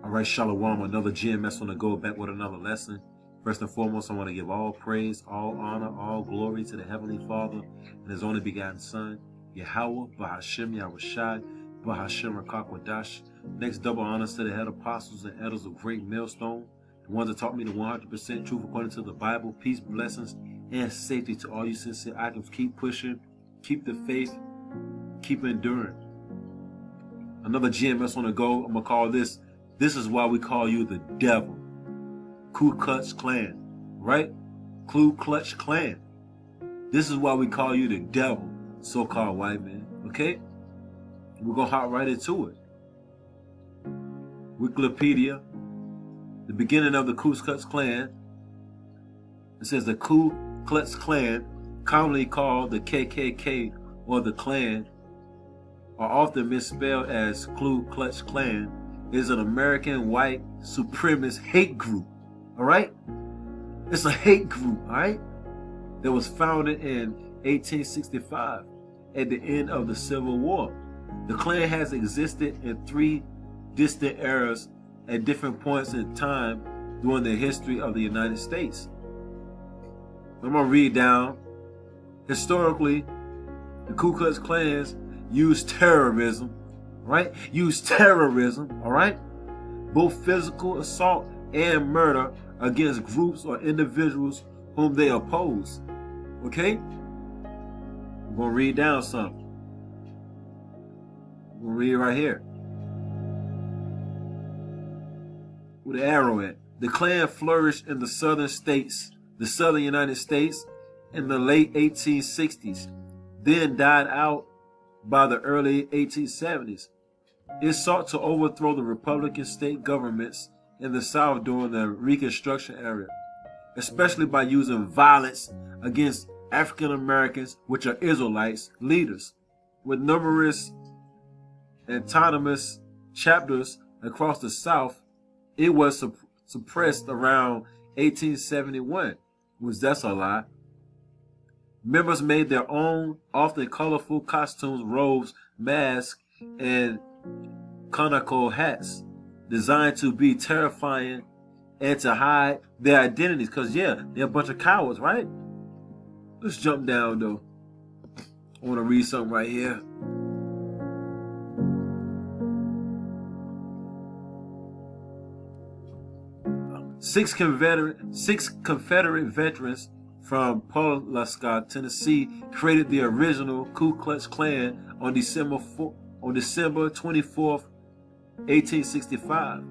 All right, Shalom, another GMS on the go, back with another lesson. First and foremost, I want to give all praise, all honor, all glory to the Heavenly Father and His only begotten Son, YAHAWAH, YAHAWASHI, Rakakawadash. Next, double honors to the head apostles and elders of Great Millstone, the ones that taught me the 100% truth according to the Bible. Peace, blessings, and safety to all you sincere items. Keep pushing, keep the faith, keep enduring. Another GMS on the go. I'm going to call this is why we call you the devil. Ku Klux Klan, right? Ku Klux Klan. This is why we call you the devil, so-called white man, okay? We're going to hop right into it. Wikipedia, the beginning of the Ku Klux Klan. It says the Ku Klux Klan, commonly called the KKK or the Klan, are often misspelled as Ku Klux Klan, is an American white supremacist hate group, all right? It's a hate group, all right? That was founded in 1865 at the end of the Civil War. The Klan has existed in 3 distant eras at different points in time during the history of the United States. I'm going to read down. Historically, the Ku Klux Klans used terrorism, right? Use terrorism, all right? Both physical assault and murder against groups or individuals whom they oppose. Okay? I'm going to read down something. I'm going to read right here. With the arrow at. The Klan flourished in the southern states, the southern United States, in the late 1860s, then died out by the early 1870s. It sought to overthrow the Republican state governments in the South during the Reconstruction era, especially by using violence against African Americans, which are Israelites, leaders. With numerous autonomous chapters across the South, it was suppressed around 1871, which that's a lie. Members made their own, often colorful costumes, robes, masks, and conical hats designed to be terrifying and to hide their identities. Because, yeah, they're a bunch of cowards, right? Let's jump down, though. I want to read something right here. Six Confederate veterans from Pulaski, Tennessee, created the original Ku Klux Klan on December 24th, 1865,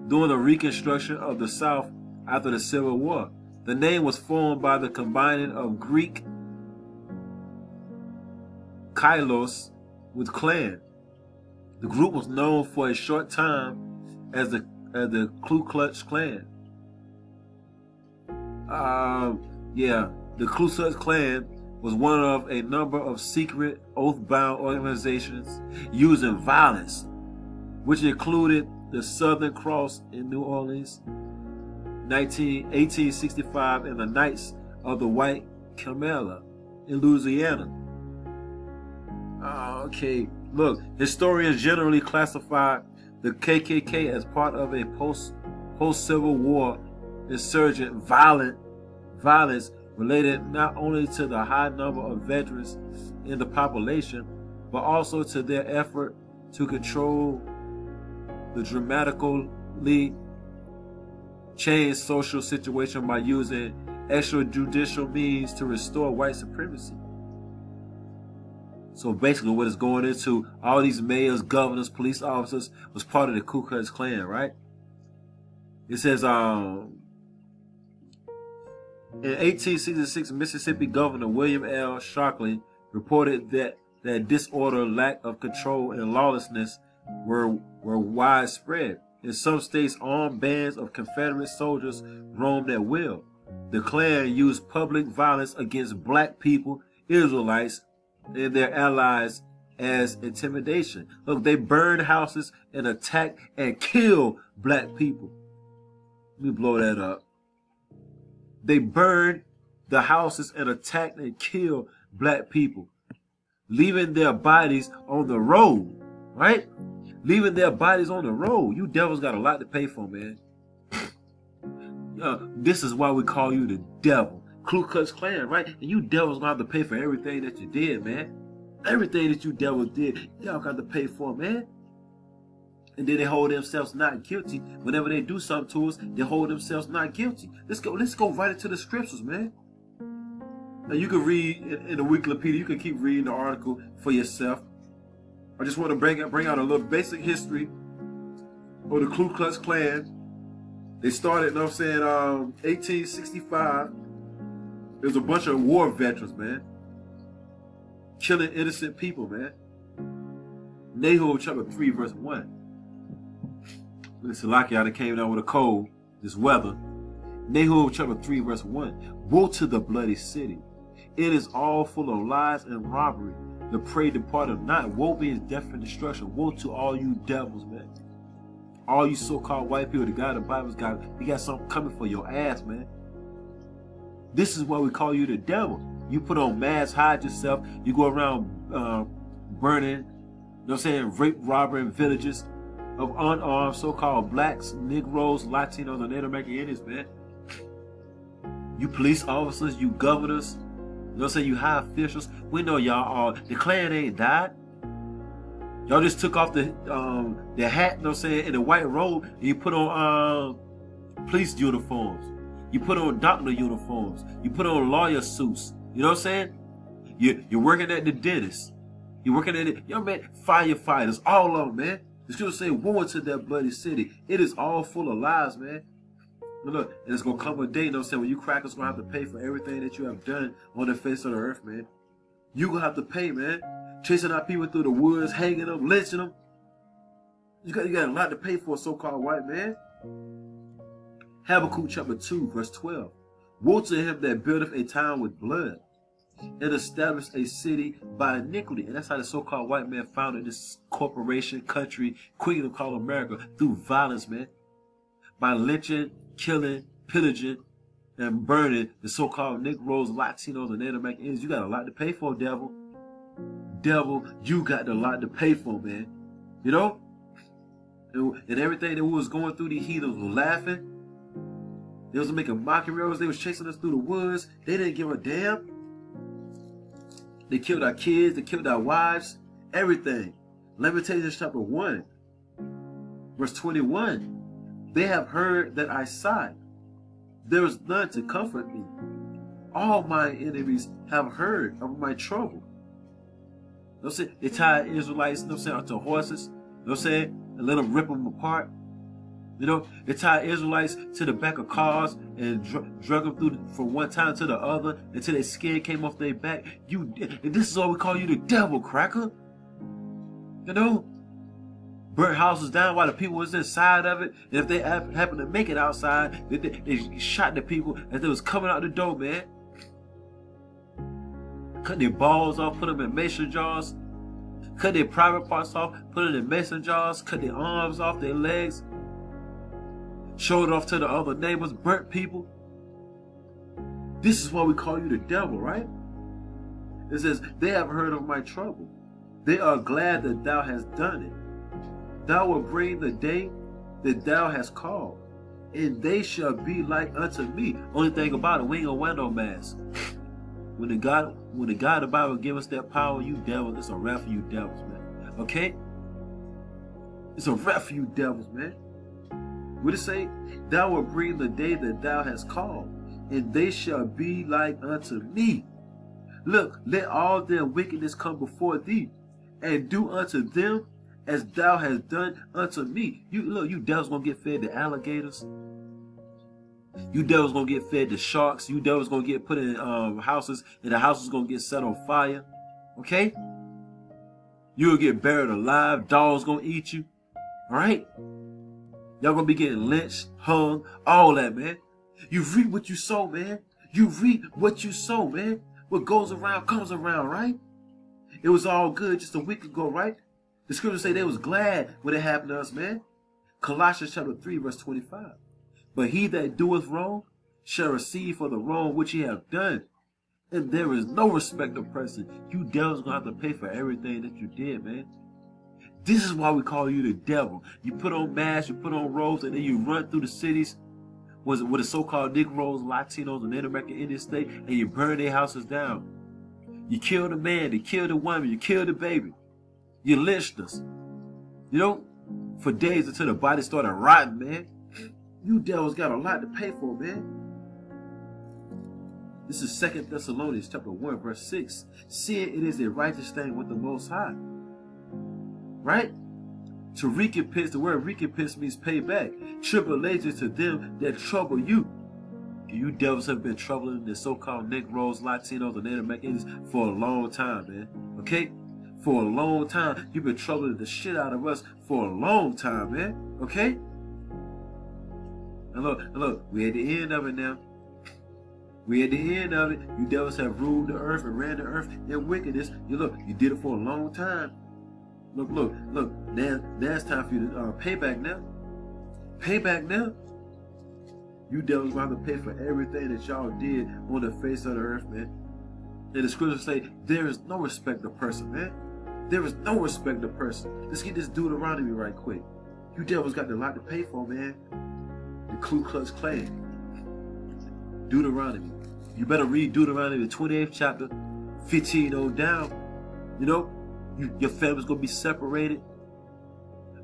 during the Reconstruction of the South after the Civil War. The name was formed by the combining of Greek Kylos with Klan. The group was known for a short time as the Ku Klux Klan. The Ku Klux Klan was one of a number of secret oath-bound organizations using violence, which included the Southern Cross in New Orleans, 1865, and the Knights of the White Camellia in Louisiana. Okay, look, historians generally classify the KKK as part of a post-Civil War insurgent violence related not only to the high number of veterans in the population, but also to their effort to control the dramatically changed social situation by using extrajudicial means to restore white supremacy. So basically what it's going into, all these mayors, governors, police officers was part of the Ku Klux Klan, right? It says, in 1866, Mississippi Governor William L. Shockley reported that disorder, lack of control, and lawlessness were widespread. In some states, armed bands of Confederate soldiers roamed at will. The Klan used public violence against black people, Israelites, and their allies as intimidation. Look, they burned houses and attacked and killed black people. Let me blow that up. They burned the houses and attacked and killed black people, leaving their bodies on the road, right? leaving their bodies on the road. You devils got a lot to pay for, man. This is why we call you the devil. Ku Klux Klan, right? And you devils gonna have to pay for everything that you did, man. Everything that you devils did, y'all got to pay for, man. And then they hold themselves not guilty. Whenever they do something to us, they hold themselves not guilty. Let's go right into the scriptures, man. Now you can read in the Wikipedia, you can keep reading the article for yourself. I just want to bring out a little basic history of the Ku Klux Klan. They started, you know what I'm saying, 1865. There's a bunch of war veterans, man. Killing innocent people, man. Nahum chapter 3, verse 1. Listen, lucky I came down with a cold, this weather. Nahum chapter 3, verse 1. Woe to the bloody city. It is all full of lies and robbery. The prey departed not. Woe be his death and destruction. Woe to all you devils, man. All you so-called white people, the God of the Bible's got, he got something coming for your ass, man. This is why we call you the devil. You put on masks, hide yourself. You go around burning, you know what I'm saying, rape, robbing villages of unarmed so-called blacks, Negroes, Latinos, and Native American Indians, man. You police officers, you governors, you know what I'm saying, you high officials. We know y'all all, the Klan ain't died. Y'all just took off the hat, you know what I'm saying, in the white robe, and you put on police uniforms. You put on doctor uniforms. You put on lawyer suits. You know what I'm saying? You're working at the dentist. You're working at it. Yo, man, firefighters, all of them, man. The scripture say, woe into that bloody city. It is all full of lies, man. Look, and it's going to come a day, you know what I'm saying, when you crackers going to have to pay for everything that you have done on the face of the earth, man. You going to have to pay, man. Chasing out people through the woods, hanging them, lynching them. You got a lot to pay for a so-called white man. Habakkuk chapter 2, verse 12. Woe to him that buildeth a town with blood, and established a city by iniquity. And that's how the so-called white man founded this corporation, country, kingdom called America, through violence, man. By lynching, killing, pillaging, and burning the so-called Negroes, Latinos, and Native American Indians. You got a lot to pay for, devil. Devil, you got a lot to pay for, man. You know? And everything that we was going through, these heathens were laughing. They was making mockery of us. They was chasing us through the woods. They didn't give a damn. They killed our kids. They killed our wives. Everything. Lamentations chapter 1, verse 21. They have heard that I sighed. There is none to comfort me. All my enemies have heard of my trouble. You know what I'm saying? They tied Israelites, you know what I'm saying, onto horses. You know what I'm saying? And let them rip them apart. You know, they tied Israelites to the back of cars and drug them through from one time to the other until their skin came off their back. And this is why we call you the devil, cracker. You know, burnt houses down while the people was inside of it. And if they happened to make it outside, they shot the people as they was coming out the door, man. Cut their balls off, put them in mason jars. Cut their private parts off, put them in mason jars. Cut their arms off, their legs. Showed off to the other neighbors, burnt people. This is why we call you the devil, right? It says, they have heard of my trouble. They are glad that thou hast done it. Thou wilt bring the day that thou hast called, and they shall be like unto me. Only thing about it, we ain't gonna wear no mask. When the God of the Bible give us that power, you devils, it's a wrap for you devils, man. Okay? It's a wrap for you devils, man. What it say? Thou wilt bring the day that thou hast called, and they shall be like unto me. Look, let all their wickedness come before thee, and do unto them as thou hast done unto me. You devils gonna get fed to alligators. You devils gonna get fed to sharks. You devils gonna get put in houses, and the houses gonna get set on fire. Okay? You'll get buried alive. Dogs gonna eat you. All right? Y'all gonna be getting lynched, hung, all that, man. You reap what you sow, man. You reap what you sow, man. What goes around comes around, right? It was all good just a week ago, right? The scriptures say they was glad when it happened to us, man. Colossians chapter 3, verse 25. But he that doeth wrong shall receive for the wrong which he hath done. And there is no respect of person. You devils gonna have to pay for everything that you did, man. This is why we call you the devil. You put on masks, you put on robes, and then you run through the cities with the so-called Negroes, Latinos, and Native American Indian state, and you burn their houses down. You kill the man, you kill the woman, you kill the baby. You lynched us. You know, for days until the body started rotting, man. You devils got a lot to pay for, man. This is 2 Thessalonians chapter 1, verse 6. Seeing it is a righteous thing with the Most High. Right? To recompense, the word recompense means payback. Tribulation to them that trouble you. You devils have been troubling the so-called Negroes, Latinos, and Native Americans for a long time, man. Okay? For a long time. You've been troubling the shit out of us for a long time, man. Okay? And look, we're at the end of it now. We're at the end of it. You devils have ruled the earth and ran the earth in wickedness. You did it for a long time. Look. Now it's time for you to pay back now. Pay back now. You devils will have to pay for everything that y'all did on the face of the earth, man. And the scriptures say, there is no respect of person, man. There is no respect of person. Let's get this Deuteronomy right quick. You devils got a lot to pay for, man. The Klux Klan. Deuteronomy. You better read Deuteronomy, the 28th chapter, 15 on down. You know, your family's gonna be separated.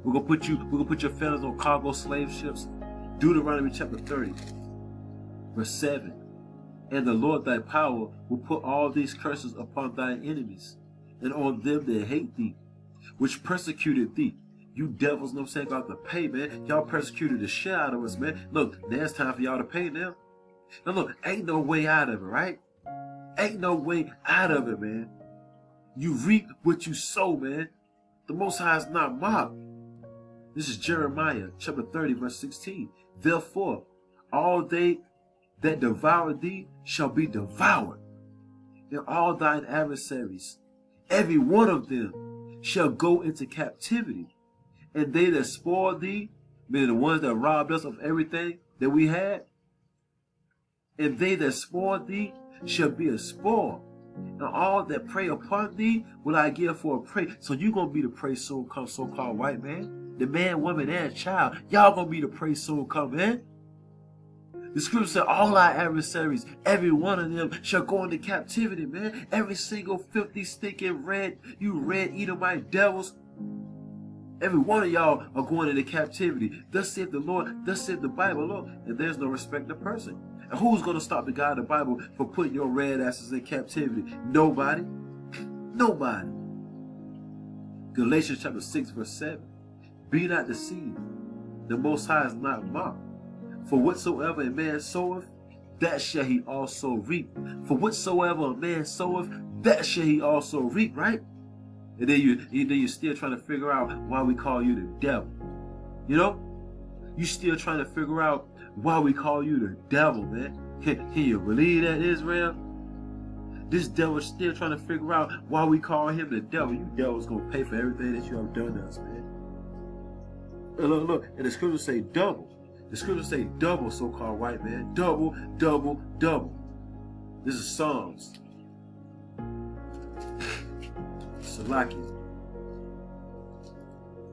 We're gonna put your families on cargo slave ships. Deuteronomy chapter 30, verse 7. And the Lord thy power will put all these curses upon thine enemies, and on them that hate thee, which persecuted thee. You devils, know what I'm saying, got to pay, man. Y'all persecuted the shit out of us, man. Look, now it's time for y'all to pay now. Now look, ain't no way out of it, right? Ain't no way out of it, man. You reap what you sow, man. The Most High is not mocked. This is Jeremiah chapter 30, verse 16. Therefore, all they that devour thee shall be devoured, and all thine adversaries, every one of them, shall go into captivity. And they that spoil thee, meaning the ones that robbed us of everything that we had, and they that spoil thee shall be a spoil. And all that prey upon thee will I give for a prey. So you gonna be the prey soon come, so-called white man. The man, woman, and child. Y'all gonna be the prey soon come, man. The scripture said all our adversaries, every one of them shall go into captivity, man. Every single filthy, stinking red Edomite devils. Every one of y'all are going into captivity. Thus saith the Lord, thus saith the Bible, Lord. And there's no respect of person. And who's going to stop the God of the Bible for putting your red asses in captivity? Nobody. Nobody. Galatians chapter 6, verse 7. Be not deceived. The Most High is not mocked. For whatsoever a man soweth, that shall he also reap. For whatsoever a man soweth, that shall he also reap, right? And then you're still trying to figure out why we call you the devil. You know? You still trying to figure out why we call you the devil, man. Can you believe that, Israel? This devil's still trying to figure out why we call him the devil. You devil's going to pay for everything that you have done to us, man. And look, and the scriptures say double. The scriptures say double, so-called white man. Double, double, double. This is Psalms. Salaki.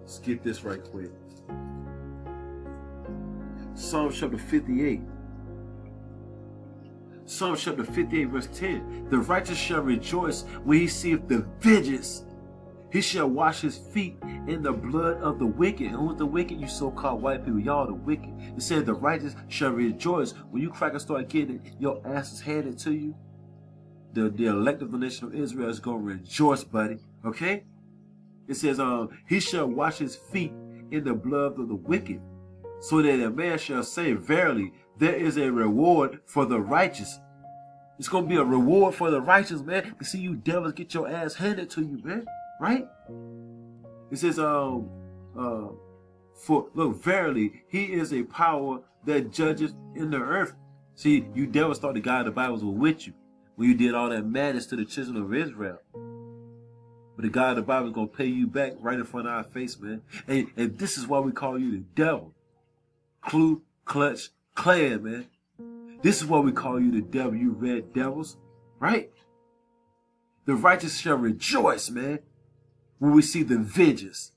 Let's get this right quick. Psalms chapter 58. Psalms chapter 58, verse 10. The righteous shall rejoice when he seeth the vengeance. He shall wash his feet in the blood of the wicked. And who's the wicked? You so-called white people. Y'all the wicked. It said the righteous shall rejoice. When you crackers start getting your asses handed to you, the elect of the nation of Israel is going to rejoice, buddy. Okay? It says, he shall wash his feet in the blood of the wicked, so that a man shall say, verily, there is a reward for the righteous. It's going to be a reward for the righteous, man. You see you devils get your ass handed to you, man. Right? It says, look, verily, he is a power that judges in the earth. See, you devils thought the God of the Bible was with you when you did all that madness to the children of Israel. But the God of the Bible is going to pay you back right in front of our face, man. And this is why we call you the devil. Klux Klan, man. This is why we call you the devil, you red devils. Right? The righteous shall rejoice, man, when we see the vengeance.